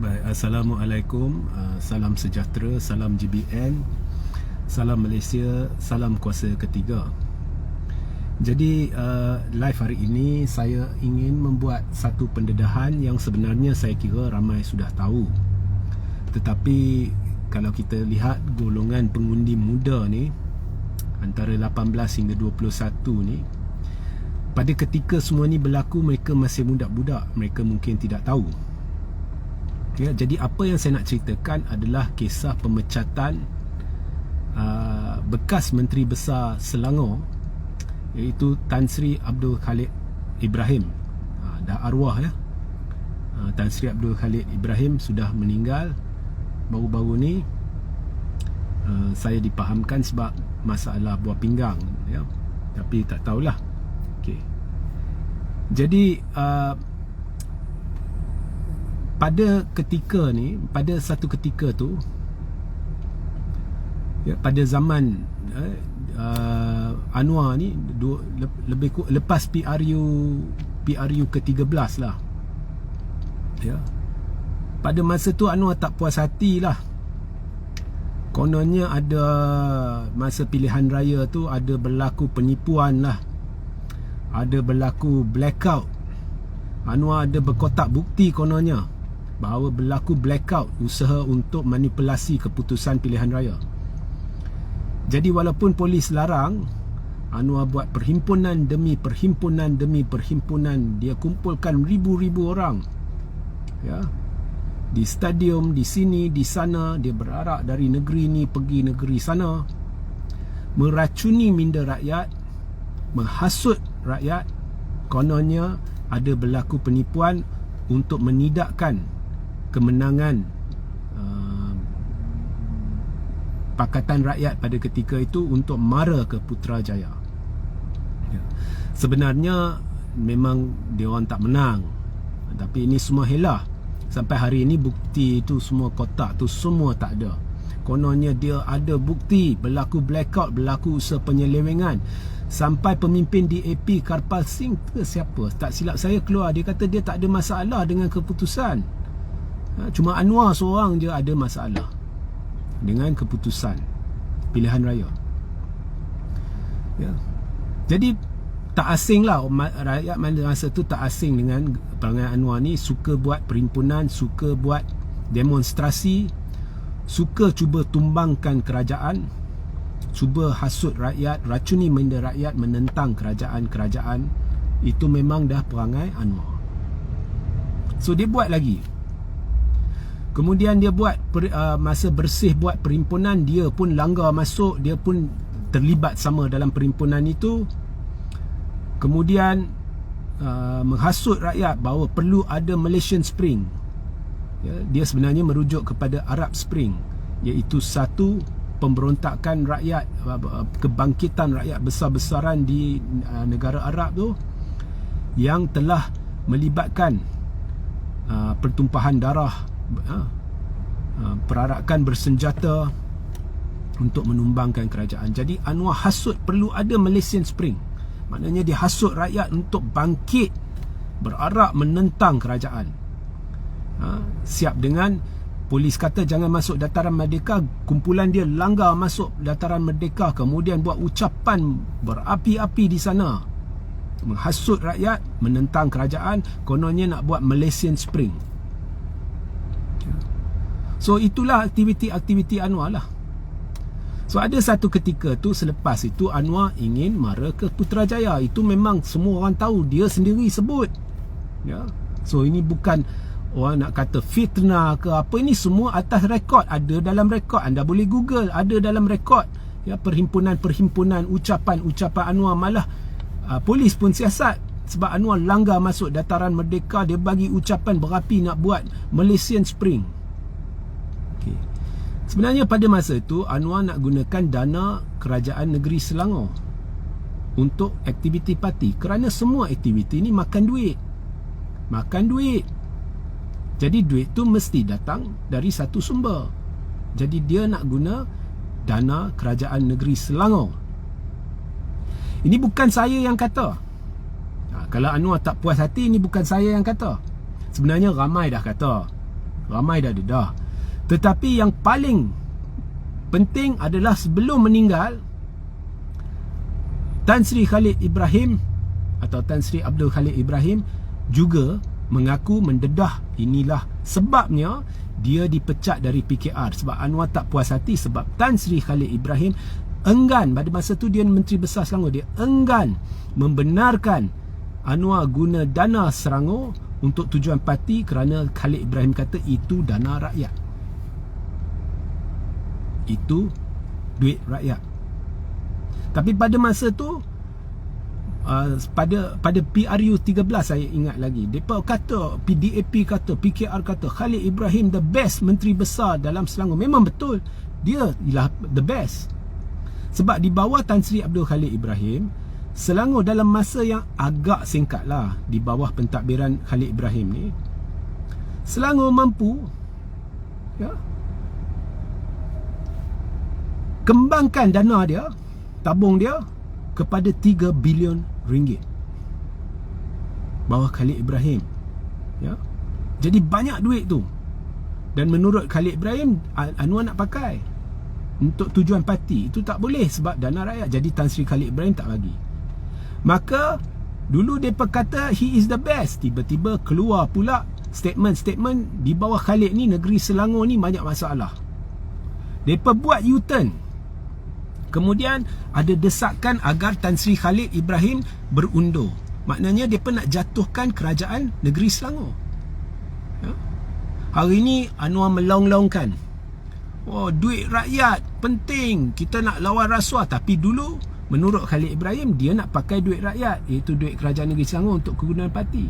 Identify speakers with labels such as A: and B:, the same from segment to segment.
A: Baik, Assalamualaikum, salam sejahtera, salam GBN, salam Malaysia, salam kuasa ketiga. Jadi live hari ini saya ingin membuat satu pendedahan yang sebenarnya saya kira ramai sudah tahu. Tetapi kalau kita lihat golongan pengundi muda ni, antara 18 hingga 21 ni, pada ketika semua ni berlaku mereka masih budak-budak, mereka mungkin tidak tahu. Ya, jadi apa yang saya nak ceritakan adalah kisah pemecatan bekas Menteri Besar Selangor, iaitu Tan Sri Abdul Khalid Ibrahim. Dah arwah ya. Tan Sri Abdul Khalid Ibrahim sudah meninggal baru-baru ni. Saya dipahamkan sebab masalah buah pinggang ya. Tapi tak tahulah. Okey. Jadi pada ketika ni, pada satu ketika tu ya, pada zaman Anwar ni lepas PRU ke-13 lah ya. Pada masa tu Anwar tak puas hati lah. Kononnya ada masa pilihan raya tu ada berlaku penipuan lah, ada berlaku blackout. Anwar ada berkotak bukti kononnya bahawa berlaku blackout, usaha untuk manipulasi keputusan pilihan raya. Jadi walaupun polis larang, Anwar buat perhimpunan demi perhimpunan demi perhimpunan. Dia kumpulkan ribu-ribu orang ya, di stadium, di sini, di sana. Dia berarak dari negeri ni pergi negeri sana, meracuni minda rakyat, menghasut rakyat. Kononnya ada berlaku penipuan untuk menidakkan kemenangan Pakatan Rakyat pada ketika itu untuk mara ke Putrajaya ya. Sebenarnya memang dia orang tak menang, tapi ini semua helah. Sampai hari ini bukti itu semua, kotak tu semua tak ada. Kononnya dia ada bukti berlaku blackout, berlaku usaha penyelewengan. Sampai pemimpin DAP Karpal Singh ke siapa, tak silap saya, keluar dia kata dia tak ada masalah dengan keputusan. Cuma Anwar seorang je ada masalah dengan keputusan pilihan raya ya. Jadi tak asing lah, rakyat masa tu tak asing dengan perangai Anwar ni. Suka buat perhimpunan, suka buat demonstrasi, suka cuba tumbangkan kerajaan, cuba hasut rakyat, racuni minda rakyat, menentang kerajaan-kerajaan. Itu memang dah perangai Anwar. So dia buat lagi. Kemudian dia buat masa bersih buat perhimpunan, dia pun langgar masuk, dia pun terlibat sama dalam perhimpunan itu. Kemudian menghasut rakyat bahawa perlu ada Malaysian Spring ya, dia sebenarnya merujuk kepada Arab Spring, iaitu satu pemberontakan rakyat, kebangkitan rakyat besar-besaran di negara Arab tu yang telah melibatkan pertumpahan darah, perarakan bersenjata untuk menumbangkan kerajaan. Jadi Anwar hasut perlu ada Malaysian Spring. Maknanya dia hasut rakyat untuk bangkit, berarak menentang kerajaan. Siap dengan polis kata jangan masuk dataran merdeka, kumpulan dia langgar masuk dataran merdeka, kemudian buat ucapan berapi-api di sana, menghasut rakyat, menentang kerajaan. Kononnya nak buat Malaysian Spring. So itulah aktiviti-aktiviti Anwar lah. So ada satu ketika tu, selepas itu Anwar ingin mara ke Putrajaya. Itu memang semua orang tahu, dia sendiri sebut ya. So ini bukan orang nak kata fitnah ke apa, ini semua atas rekod, ada dalam rekod. Anda boleh google, ada dalam rekod ya, perhimpunan-perhimpunan, ucapan-ucapan Anwar. Malah polis pun siasat sebab Anwar langgar masuk dataran merdeka. Dia bagi ucapan berapi nak buat Malaysian Spring. Sebenarnya pada masa itu Anwar nak gunakan dana kerajaan negeri Selangor untuk aktiviti parti, kerana semua aktiviti ni makan duit. Jadi duit tu mesti datang dari satu sumber. Jadi dia nak guna dana kerajaan negeri Selangor. Ini bukan saya yang kata. Kalau Anwar tak puas hati, ini bukan saya yang kata. Sebenarnya ramai dah kata Ramai dah dedah. Tetapi yang paling penting adalah sebelum meninggal, Tan Sri Khalid Ibrahim atau Tan Sri Abdul Khalid Ibrahim juga mengaku mendedah inilah sebabnya dia dipecat dari PKR. Sebab Anwar tak puas hati sebab Tan Sri Khalid Ibrahim enggan, pada masa tu dia Menteri Besar Selangor, dia enggan membenarkan Anwar guna dana Selangor untuk tujuan parti kerana Khalid Ibrahim kata itu dana rakyat, itu duit rakyat. Tapi pada masa tu pada PRU 13 saya ingat lagi, depa kata, PDAP kata, PKR kata Khalid Ibrahim the best Menteri Besar dalam Selangor. Memang betul, dia ialah the best. Sebab di bawah Tan Sri Abdul Khalid Ibrahim, Selangor dalam masa yang agak singkat lah, di bawah pentadbiran Khalid Ibrahim ni, Selangor mampu kembangkan dana dia, tabung dia kepada 3 bilion ringgit bawah Khalid Ibrahim. Jadi banyak duit tu. Dan menurut Khalid Ibrahim, Anwar nak pakai untuk tujuan parti, itu tak boleh sebab dana rakyat. Jadi Tan Sri Khalid Ibrahim tak bagi. Maka dulu mereka kata he is the best. Tiba-tiba keluar pula statement-statement di bawah Khalid ni, negeri Selangor ni banyak masalah. Mereka buat U-turn. Kemudian ada desakan agar Tan Sri Khalid Ibrahim berundur. Maknanya mereka nak jatuhkan kerajaan negeri Selangor. Hari ni Anwar melong-longkan, oh, duit rakyat penting, kita nak lawan rasuah. Tapi dulu menurut Khalid Ibrahim, dia nak pakai duit rakyat, iaitu duit kerajaan negeri Selangor untuk kegunaan parti.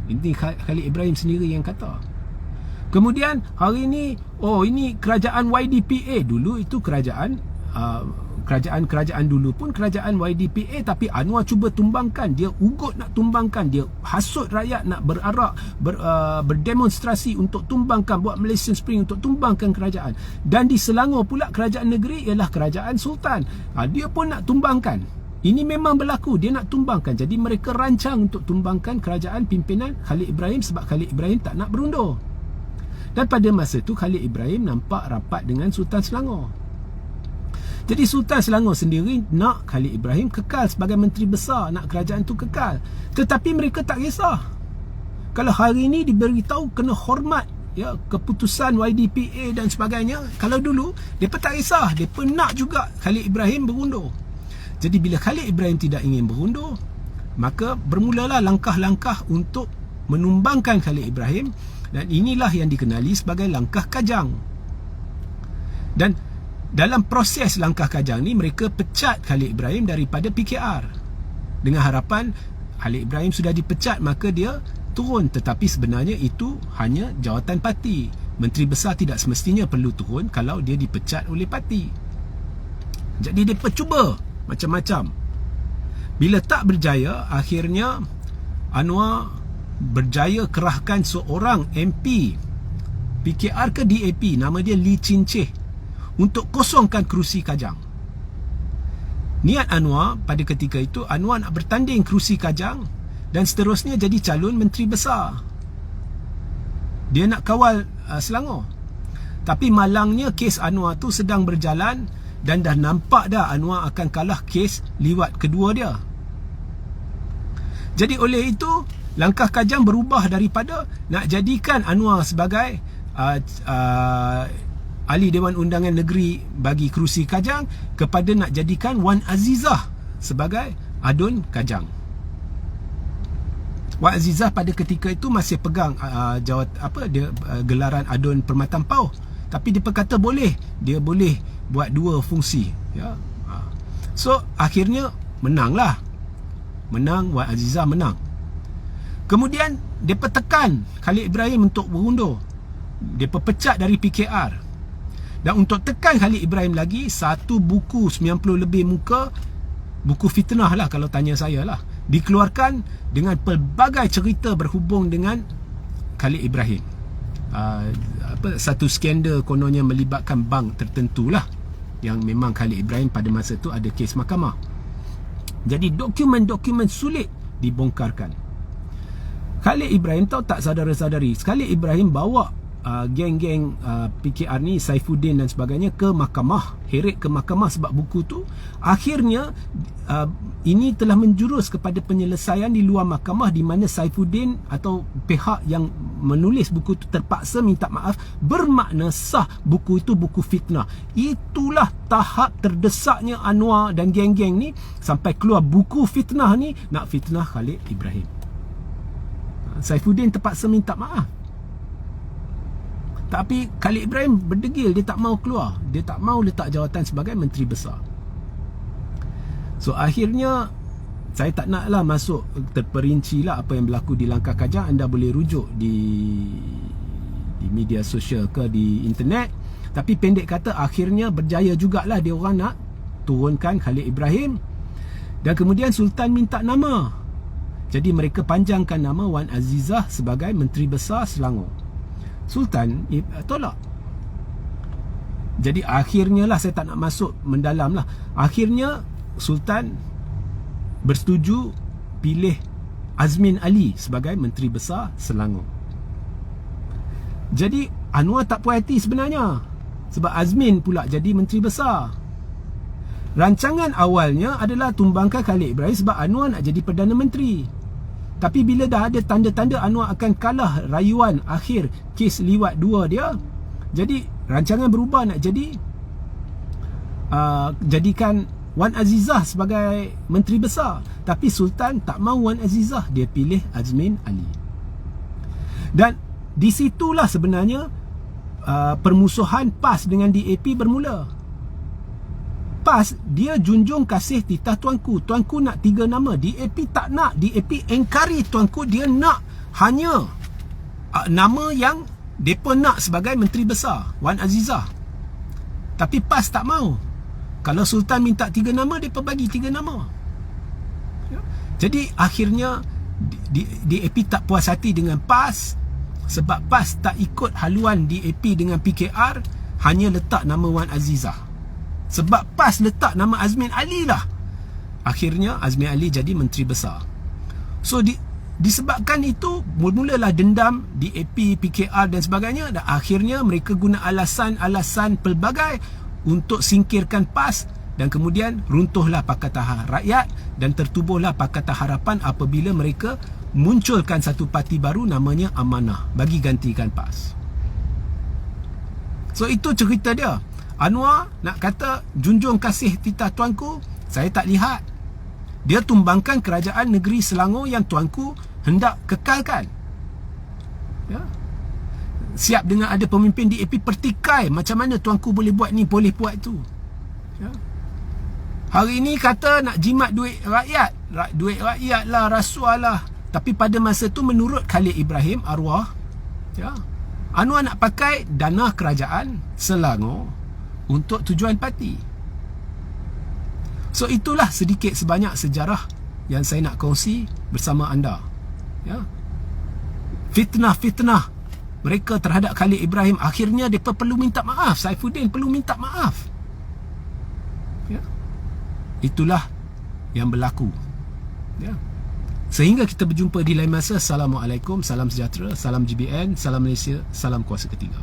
A: Ini Khalid Ibrahim sendiri yang kata. Kemudian hari ni, oh, ini kerajaan YDPA. Dulu itu kerajaan kerajaan dulu pun kerajaan YDPA, tapi Anwar cuba tumbangkan. Dia ugut nak tumbangkan, dia hasut rakyat nak berarak, berdemonstrasi untuk tumbangkan, buat Malaysian Spring untuk tumbangkan kerajaan. Dan di Selangor pula kerajaan negeri ialah kerajaan sultan. Dia pun nak tumbangkan. Ini memang berlaku, dia nak tumbangkan. Jadi mereka rancang untuk tumbangkan kerajaan pimpinan Khalid Ibrahim sebab Khalid Ibrahim tak nak berundur. Dan pada masa tu Khalid Ibrahim nampak rapat dengan Sultan Selangor. Jadi Sultan Selangor sendiri nak Khalid Ibrahim kekal sebagai Menteri Besar, nak kerajaan tu kekal. Tetapi mereka tak kisah. Kalau hari ini diberitahu kena hormat keputusan YDPA dan sebagainya, kalau dulu mereka tak kisah, mereka nak juga Khalid Ibrahim berundur. Jadi bila Khalid Ibrahim tidak ingin berundur, maka bermulalah langkah-langkah untuk menumbangkan Khalid Ibrahim. Dan inilah yang dikenali sebagai langkah kajang. Dan dalam proses langkah kajang ni, mereka pecat Khalid Ibrahim daripada PKR dengan harapan Khalid Ibrahim sudah dipecat maka dia turun. Tetapi sebenarnya itu hanya jawatan parti. Menteri Besar tidak semestinya perlu turun kalau dia dipecat oleh parti. Jadi mereka cuba macam-macam. Bila tak berjaya, akhirnya Anwar berjaya kerahkan seorang MP PKR ke DAP, nama dia Lee Chin Cheh, untuk kosongkan kerusi kajang. Niat Anwar pada ketika itu, Anwar nak bertanding kerusi kajang dan seterusnya jadi calon Menteri Besar. Dia nak kawal Selangor. Tapi malangnya kes Anwar tu sedang berjalan dan dah nampak dah Anwar akan kalah kes liwat kedua dia. Jadi oleh itu, langkah kajang berubah daripada nak jadikan Anwar sebagai ahli Dewan Undangan Negeri bagi kerusi kajang kepada nak jadikan Wan Azizah sebagai adun kajang. Wan Azizah pada ketika itu masih pegang gelaran adun Permatan Pauh, tapi dia berkata dia boleh buat dua fungsi, ya. So akhirnya menang Wan Azizah menang. Kemudian depa tekan Khalid Ibrahim untuk berundur. Depa pecat dari PKR. Dan untuk tekan Khalid Ibrahim lagi, satu buku 90 lebih muka, buku fitnah lah kalau tanya saya lah, dikeluarkan dengan pelbagai cerita berhubung dengan Khalid Ibrahim. Satu skandal kononnya melibatkan bank tertentu lah, yang memang Khalid Ibrahim pada masa tu ada kes mahkamah. Jadi dokumen-dokumen sulit dibongkarkan. Khalid Ibrahim tahu tak saudara-saudari, Khalid Ibrahim bawa geng-geng PKR ni, Saifuddin dan sebagainya ke mahkamah, heret ke mahkamah sebab buku tu akhirnya ini telah menjurus kepada penyelesaian di luar mahkamah, di mana Saifuddin atau pihak yang menulis buku tu terpaksa minta maaf, bermakna sah buku itu buku fitnah. Itulah tahap terdesaknya Anwar dan geng-geng ni sampai keluar buku fitnah ni, nak fitnah Khalid Ibrahim. Saifuddin terpaksa minta maaf. Tapi Khalid Ibrahim berdegil, dia tak mau keluar, dia tak mau letak jawatan sebagai Menteri Besar. So akhirnya saya tak naklah masuk terperinci lah apa yang berlaku di Langkah Kajang. Anda boleh rujuk di media sosial ke di internet. Tapi pendek kata, akhirnya berjaya jugalah dia orang nak turunkan Khalid Ibrahim. Dan kemudian Sultan minta nama, jadi mereka panjangkan nama Wan Azizah sebagai Menteri Besar Selangor. Sultan tolak. Jadi akhirnya lah, saya tak nak masuk mendalam lah, akhirnya Sultan bersetuju pilih Azmin Ali sebagai Menteri Besar Selangor. Jadi Anwar tak puas hati sebenarnya, sebab Azmin pula jadi Menteri Besar. Rancangan awalnya adalah tumbangkan Khalid Ibrahim sebab Anwar nak jadi Perdana Menteri. Tapi bila dah ada tanda-tanda Anwar akan kalah rayuan akhir kes liwat 2 dia, jadi rancangan berubah nak jadi jadikan Wan Azizah sebagai Menteri Besar. Tapi Sultan tak mahu Wan Azizah, dia pilih Azmin Ali. Dan di situlah sebenarnya permusuhan PAS dengan DAP bermula. PAS dia junjung kasih titah tuanku, tuanku nak 3 nama, DAP tak nak, DAP encourage tuanku, dia nak hanya nama yang mereka nak sebagai Menteri Besar, Wan Azizah. Tapi PAS tak mau. Kalau Sultan minta 3 nama, mereka bagi 3 nama. Jadi akhirnya DAP tak puas hati dengan PAS, sebab PAS tak ikut haluan DAP dengan PKR, hanya letak nama Wan Azizah. Sebab PAS letak nama Azmin Ali lah, akhirnya Azmin Ali jadi Menteri Besar. So disebabkan itu, mulalah dendam DAP, PKR dan sebagainya, dan akhirnya mereka guna alasan-alasan pelbagai untuk singkirkan PAS. Dan kemudian runtuhlah Pakatan Rakyat dan tertubuhlah Pakatan Harapan apabila mereka munculkan satu parti baru namanya Amanah bagi gantikan PAS. So itu cerita dia. Anwar nak kata junjung kasih titah tuanku, saya tak lihat. Dia tumbangkan kerajaan negeri Selangor yang tuanku hendak kekalkan. Ya. Siap dengan ada pemimpin DAP pertikai, macam mana tuanku boleh buat ni, boleh buat tu. Ya. Hari ini kata nak jimat duit rakyat, duit rakyat lah, rasuah lah. Tapi pada masa tu menurut Khalid Ibrahim arwah, ya, Anwar nak pakai dana kerajaan Selangor untuk tujuan parti. So itulah sedikit sebanyak sejarah yang saya nak kongsi bersama anda. Ya. Fitnah-fitnah mereka terhadap Khalid Ibrahim, akhirnya mereka perlu minta maaf. Saifuddin perlu minta maaf. Ya. Itulah yang berlaku. Ya. Sehingga kita berjumpa di lain masa. Assalamualaikum, salam sejahtera, salam GBN, salam Malaysia, salam kuasa ketiga.